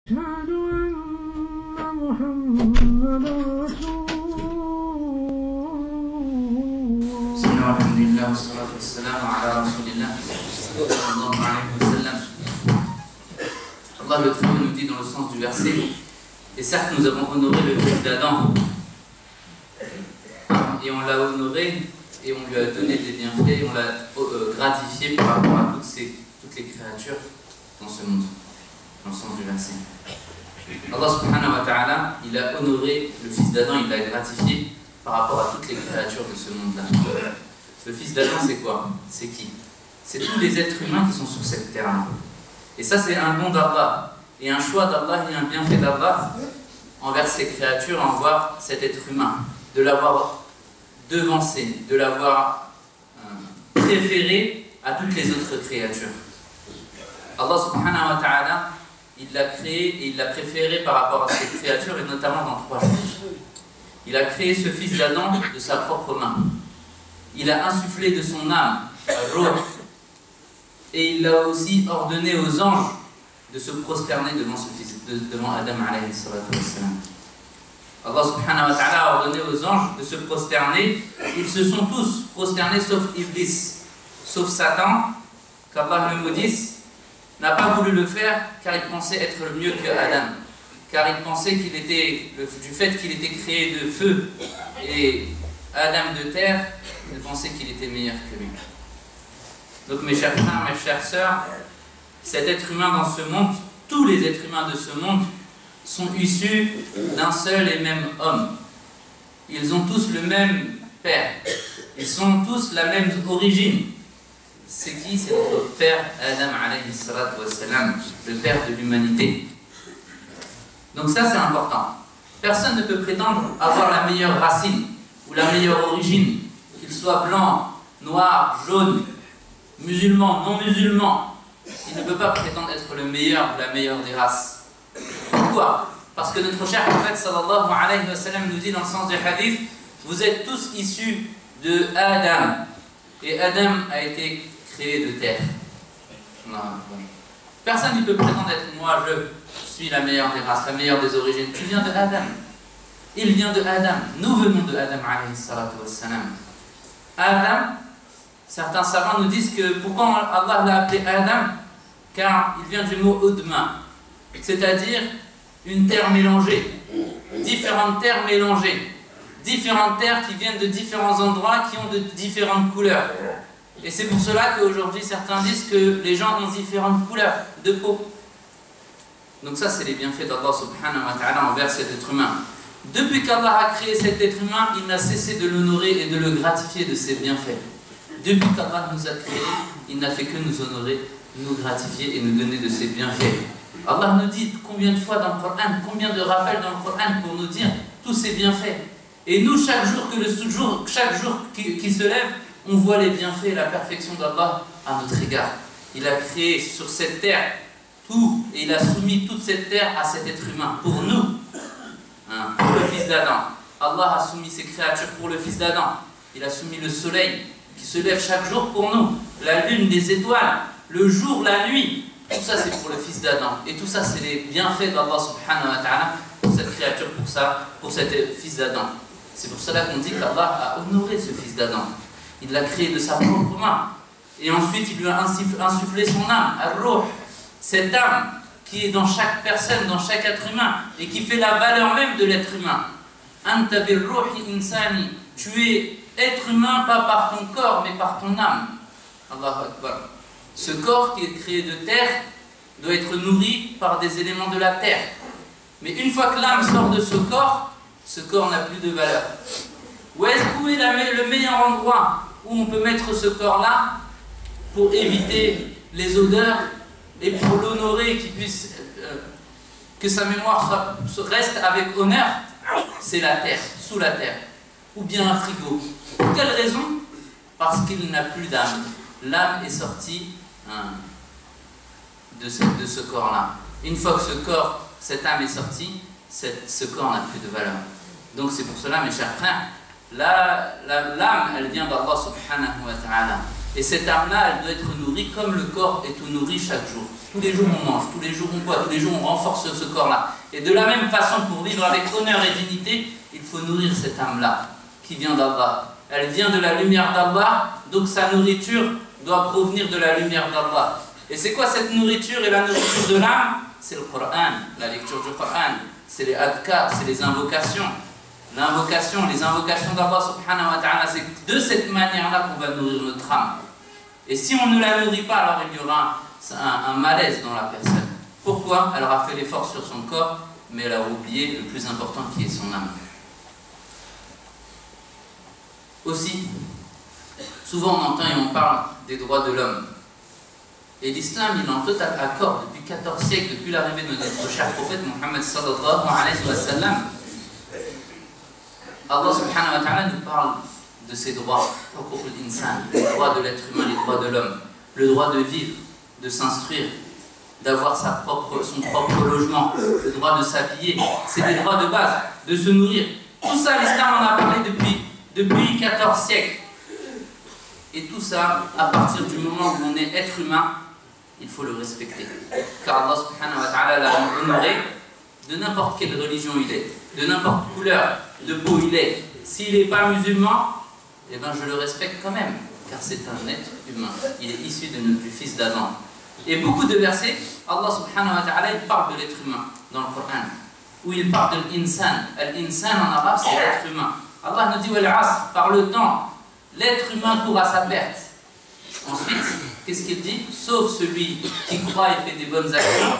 أشهد أن محمدا رسول الله. بسم الله والحمد لله والصلاة والسلام على رسول الله صلى الله عليه وسلم. Allah le Très-Haut nous dit dans le sens du verset: et certes nous avons honoré le fils d'Adam, et on l'a honoré et on lui a donné des bienfaits et on l'a gratifié par rapport à toutes les créatures dans ce monde, dans le sens du verset. Allah subhanahu wa ta'ala, il a honoré le fils d'Adam, il l'a gratifié par rapport à toutes les créatures de ce monde-là. Le fils d'Adam, c'est quoi? C'est qui? C'est tous les êtres humains qui sont sur cette terre-là. Et ça, c'est un don d'Allah, et un choix d'Allah et un bienfait d'Allah envers ces créatures, envers cet être humain, de l'avoir devancé, de l'avoir préféré à toutes les autres créatures. Allah subhanahu wa ta'ala, il l'a créé et il l'a préféré par rapport à ces créatures, et notamment dans trois choses. Il a créé ce fils d'Adam de sa propre main. Il a insufflé de son âme, Ruh, et il a aussi ordonné aux anges de se prosterner devant ce fils, devant Adam alayhi salatu wassalam. Allah subhanahu wa ta'ala a ordonné aux anges de se prosterner. Ils se sont tous prosternés sauf Iblis, sauf Satan, qu'Allah le maudisse, n'a pas voulu le faire car il pensait être mieux que Adam, car il pensait qu'il était, du fait qu'il était créé de feu et Adam de terre, il pensait qu'il était meilleur que lui. Donc mes chers frères, mes chères sœurs, cet être humain dans ce monde, tous les êtres humains de ce monde sont issus d'un seul et même homme. Ils ont tous le même père, ils sont tous la même origine. C'est qui? C'est notre père Adam alayhi salatu wassalam, le père de l'humanité. Donc ça c'est important. Personne ne peut prétendre avoir la meilleure racine ou la meilleure origine, qu'il soit blanc, noir, jaune, musulman, non musulman. Il ne peut pas prétendre être le meilleur ou la meilleure des races. Pourquoi? Parce que notre cher prophète sallallahu alayhi wa sallam nous dit dans le sens du hadith: vous êtes tous issus de Adam, et Adam a été créé de terre. Personne ne peut prétendre être moi, je suis la meilleure des races, la meilleure des origines. Tu viens de Adam. Il vient de Adam. Nous venons de Adam alayhi salatu wassalam. Adam, certains savants nous disent que pourquoi Allah l'a appelé Adam? Car il vient du mot Udma, c'est-à-dire une terre mélangée, différentes terres mélangées, différentes terres qui viennent de différents endroits, qui ont de différentes couleurs. Et c'est pour cela qu'aujourd'hui certains disent que les gens ont différentes couleurs de peau. Donc ça c'est les bienfaits d'Allah subhanahu wa ta'ala envers cet être humain. Depuis qu'Allah a créé cet être humain, il n'a cessé de l'honorer et de le gratifier de ses bienfaits. Depuis qu'Allah nous a créés, il n'a fait que nous honorer, nous gratifier et nous donner de ses bienfaits. Allah nous dit combien de fois dans le Coran, combien de rappels dans le Coran pour nous dire tous ces bienfaits. Et nous, chaque jour qui se lève, on voit les bienfaits et la perfection d'Allah à notre égard. Il a créé sur cette terre tout, et il a soumis toute cette terre à cet être humain, pour nous, pour le fils d'Adam. Allah a soumis ses créatures pour le fils d'Adam. Il a soumis le soleil qui se lève chaque jour pour nous, la lune, les étoiles, le jour, la nuit. Tout ça c'est pour le fils d'Adam. Et tout ça c'est les bienfaits d'Allah subhanahu wa ta'ala pour cette créature, pour cet fils d'Adam. C'est pour cela qu'on dit qu'Allah a honoré ce fils d'Adam. Il l'a créé de sa propre main. Et ensuite il lui a insufflé son âme, Ar-Ruh, cette âme qui est dans chaque personne, dans chaque être humain, et qui fait la valeur même de l'être humain. Anta bir-ruhi insani. Tu es être humain pas par ton corps mais par ton âme. Allahu Akbar. Ce corps qui est créé de terre doit être nourri par des éléments de la terre. Mais une fois que l'âme sort de ce corps n'a plus de valeur. Où est le meilleur endroit où on peut mettre ce corps-là pour éviter les odeurs et pour l'honorer, qu'il puisse, que sa mémoire reste avec honneur? C'est la terre, sous la terre, ou bien un frigo. Pour quelle raison? Parce qu'il n'a plus d'âme. L'âme est sortie de ce corps-là. Une fois que cette âme est sortie, ce corps n'a plus de valeur. Donc c'est pour cela, mes chers frères, l'âme, elle vient d'Allah subhanahu wa ta'ala. Et cette âme-là, elle doit être nourrie comme le corps est nourri chaque jour. Tous les jours on mange, tous les jours on boit, tous les jours on renforce ce corps-là. Et de la même façon, pour vivre avec honneur et dignité, il faut nourrir cette âme-là, qui vient d'Allah. Elle vient de la lumière d'Allah, donc sa nourriture doit provenir de la lumière d'Allah. Et c'est quoi cette nourriture et la nourriture de l'âme? C'est le Coran, la lecture du Coran, c'est les adhkar, c'est les invocations. L'invocation, les invocations d'Allah subhanahu wa ta'ala, c'est de cette manière-là qu'on va nourrir notre âme. Et si on ne la nourrit pas, alors il y aura un malaise dans la personne. Pourquoi? Elle aura fait l'effort sur son corps, mais elle a oublié le plus important qui est son âme. Aussi, souvent on entend et on parle des droits de l'homme. Et l'islam, il est en total accord depuis 14 siècles, depuis l'arrivée de notre cher prophète Mohammed sallallahu alayhi wa sallam. Allah subhanahu wa ta'ala nous parle de ses droits, les droits de l'être humain, les droits de l'homme, le droit de vivre, de s'instruire, d'avoir son propre logement, le droit de s'habiller, c'est des droits de base, de se nourrir. Tout ça, l'islam en a parlé depuis 14 siècles. Et tout ça, à partir du moment où on est être humain, il faut le respecter. Car Allah subhanahu wa ta'ala l'a honoré de n'importe quelle religion il est, de n'importe couleur de peau il est. S'il n'est pas musulman, eh ben je le respecte quand même, car c'est un être humain. Il est issu du fils d'Adam. Et beaucoup de versets, Allah subhanahu wa ta'ala, il parle de l'être humain dans le Coran, où il parle de l'insan. L'insan en arabe, c'est l'être humain. Allah nous dit, par le temps, l'être humain court à sa perte. Ensuite, qu'est-ce qu'il dit? Sauf celui qui croit et fait des bonnes actions,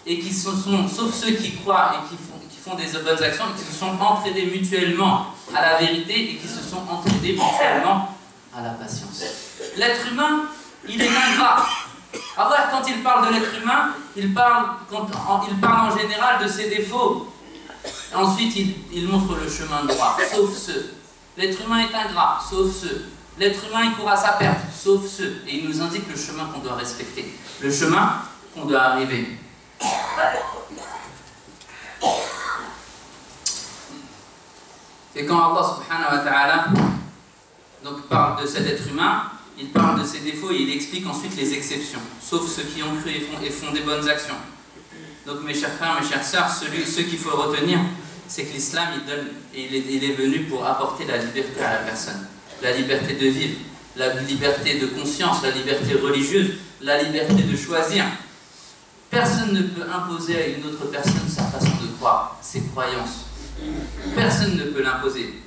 et sauf ceux qui croient et qui font des bonnes actions, et qui se sont entraînés mutuellement à la vérité et qui se sont entraînés mutuellement à la patience. L'être humain, il est ingrat. Allah, quand il parle de l'être humain, il parle en général de ses défauts. Ensuite, il montre le chemin droit, sauf ceux. L'être humain est ingrat, sauf ceux. L'être humain, il court à sa perte, sauf ceux. Et il nous indique le chemin qu'on doit respecter, le chemin qu'on doit arriver. Et quand Allah subhanahu wa ta'ala parle de cet être humain, il parle de ses défauts et il explique ensuite les exceptions, sauf ceux qui ont cru et font des bonnes actions. Donc mes chers frères, mes chères sœurs, ce qu'il faut retenir, c'est que l'islam, il est venu pour apporter la liberté à la personne. La liberté de vivre, la liberté de conscience, la liberté religieuse, la liberté de choisir. Personne ne peut imposer à une autre personne sa façon de croire, ses croyances. Personne ne peut l'imposer.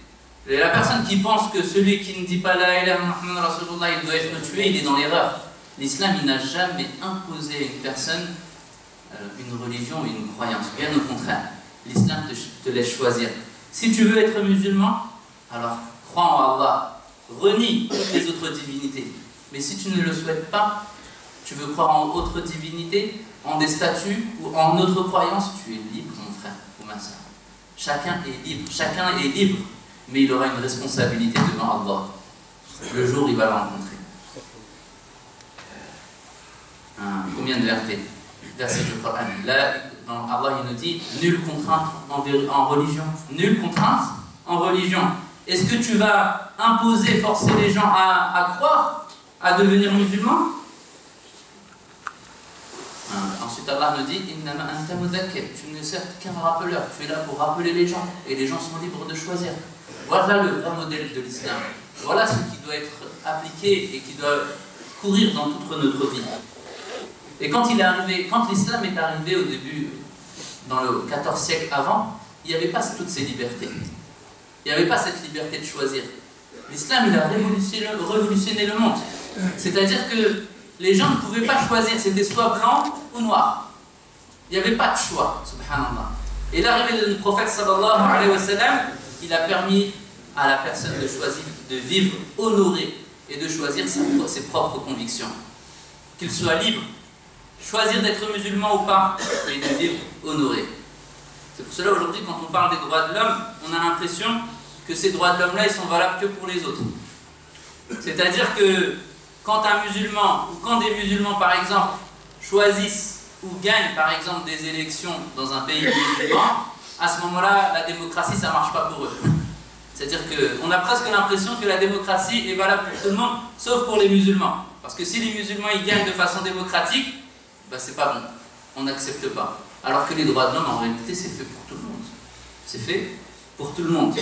La personne qui pense que celui qui ne dit pas la ilaha Muhammad Rasulullah, il doit être tué, il est dans l'erreur. L'islam, il n'a jamais imposé à une personne une religion ou une croyance. Bien au contraire, l'islam te laisse choisir. Si tu veux être musulman, alors crois en Allah, renie toutes les autres divinités. Mais si tu ne le souhaites pas, tu veux croire en autre divinité, en des statues ou en autre croyance, tu es libre, mon frère ou ma soeur. Chacun est libre, mais il aura une responsabilité devant Allah. Le jour où il va le rencontrer. Combien de versets? Verset du Coran. Là, Allah il nous dit, nulle contrainte en religion. Nulle contrainte en religion. Est-ce que tu vas imposer, forcer les gens à croire, à devenir musulmans? Ensuite Allah nous dit, tu ne sers qu'un rappeleur, tu es là pour rappeler les gens, et les gens sont libres de choisir. Voilà le vrai modèle de l'islam. Voilà ce qui doit être appliqué et qui doit courir dans toute notre vie. Et quand l'islam est arrivé au début, dans le 14 siècle avant, il n'y avait pas toutes ces libertés. Il n'y avait pas cette liberté de choisir. L'islam, il a révolutionné le monde. C'est-à-dire que les gens ne pouvaient pas choisir, c'était soit blanc ou noir. Il n'y avait pas de choix, subhanallah. Et l'arrivée de notre prophète sallallahu alayhi wa sallam, il a permis à la personne de choisir, de vivre honoré et de choisir ses propres convictions. Qu'il soit libre, choisir d'être musulman ou pas, et de vivre honoré. C'est pour cela aujourd'hui, quand on parle des droits de l'homme, on a l'impression que ces droits de l'homme-là, ils sont valables que pour les autres. C'est-à-dire que quand un musulman, ou quand des musulmans par exemple, choisissent ou gagnent par exemple des élections dans un pays musulman, à ce moment-là, la démocratie, ça ne marche pas pour eux. C'est-à-dire qu'on a presque l'impression que la démocratie est valable pour tout le monde, sauf pour les musulmans. Parce que si les musulmans ils gagnent de façon démocratique, ben c'est pas bon, on n'accepte pas. Alors que les droits de l'homme, en réalité, c'est fait pour tout le monde. C'est fait pour tout le monde.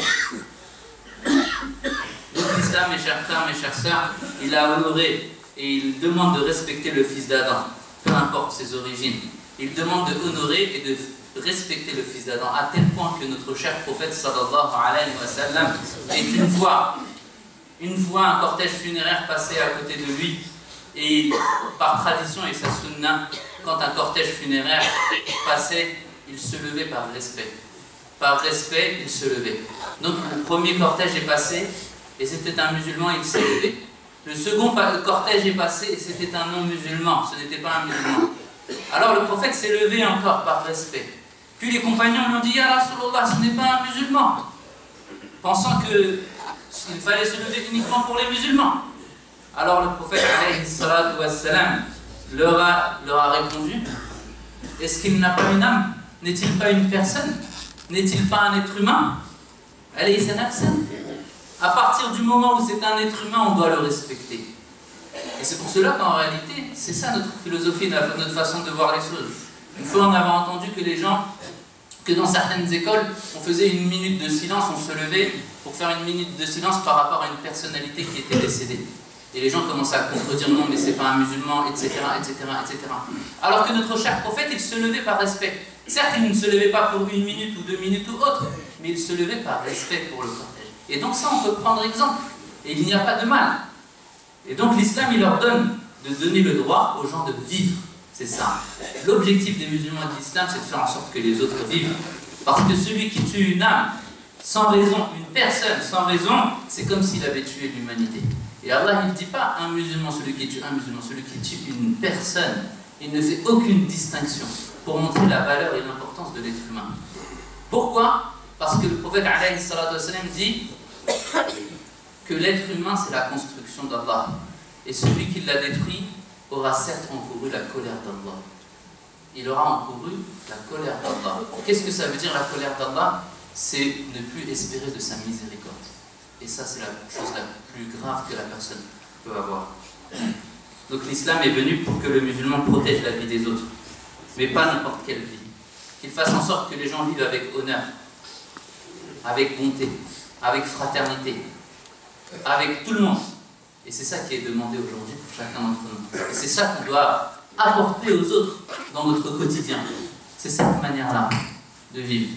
Donc l'islam, mes chers frères, mes chères sœurs, il a honoré et il demande de respecter le fils d'Adam, peu importe ses origines. Il demande de honorer et de respecter le fils d'Adam, à tel point que notre cher prophète sallallahu alayhi wa sallam est une fois un cortège funéraire passé à côté de lui, et par tradition et sa sunna, quand un cortège funéraire passait, il se levait par respect. Par respect, il se levait. Donc le premier cortège est passé, et c'était un musulman, il s'est levé. Le second cortège est passé, et c'était un non-musulman, ce n'était pas un musulman. Alors le prophète s'est levé encore par respect. Puis les compagnons lui ont dit, Ya Rasulallah, ce n'est pas un musulman, pensant qu'il fallait se lever uniquement pour les musulmans. Alors le prophète alayhi salatu wassalam, leur a répondu, est-ce qu'il n'a pas une âme? N'est-il pas une personne? N'est-il pas un être humain? À partir du moment où c'est un être humain, on doit le respecter. Et c'est pour cela qu'en réalité, c'est ça notre philosophie, notre façon de voir les choses. Une fois, on avait entendu que dans certaines écoles, on faisait une minute de silence, on se levait pour faire une minute de silence par rapport à une personnalité qui était décédée. Et les gens commençaient à contredire, non, mais c'est pas un musulman, etc., etc., etc. Alors que notre cher prophète, il se levait par respect. Certes, il ne se levait pas pour une minute ou 2 minutes ou autre, mais il se levait par respect pour le cortège. Et donc ça, on peut prendre exemple. Et il n'y a pas de mal. Et donc l'islam, il leur donne de donner le droit aux gens de vivre. C'est ça. L'objectif des musulmans de l'islam, c'est de faire en sorte que les autres vivent. Parce que celui qui tue une âme, sans raison, une personne, sans raison, c'est comme s'il avait tué l'humanité. Et Allah, il ne dit pas un musulman, celui qui tue un musulman, celui qui tue une personne. Il ne fait aucune distinction pour montrer la valeur et l'importance de l'être humain. Pourquoi? Parce que le prophète alayhi salatu wassalam dit que l'être humain, c'est la construction d'Allah. Et celui qui l'a détruit aura certes encouru la colère d'Allah. Il aura encouru la colère d'Allah. Qu'est-ce que ça veut dire la colère d'Allah? C'est ne plus espérer de sa miséricorde. Et ça, c'est la chose la plus grave que la personne peut avoir. Donc l'islam est venu pour que le musulman protège la vie des autres, mais pas n'importe quelle vie. Qu'il fasse en sorte que les gens vivent avec honneur, avec bonté, avec fraternité, avec tout le monde. Et c'est ça qui est demandé aujourd'hui pour chacun d'entre nous. Et c'est ça qu'on doit apporter aux autres dans notre quotidien. C'est cette manière-là de vivre.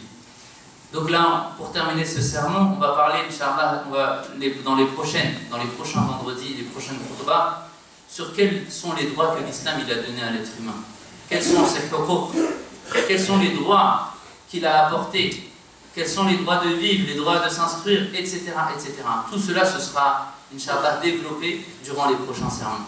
Donc là, pour terminer ce sermon, on va parler, Inch'Allah, dans les prochains vendredis, les prochaines khutbahs, sur quels sont les droits que l'islam a donnés à l'être humain. Quels sont ses huquq, quels sont les droits qu'il a apportés, quels sont les droits de vivre, les droits de s'instruire, etc., etc. Tout cela, ce sera, Inch'Allah, développé durant les prochains sermons.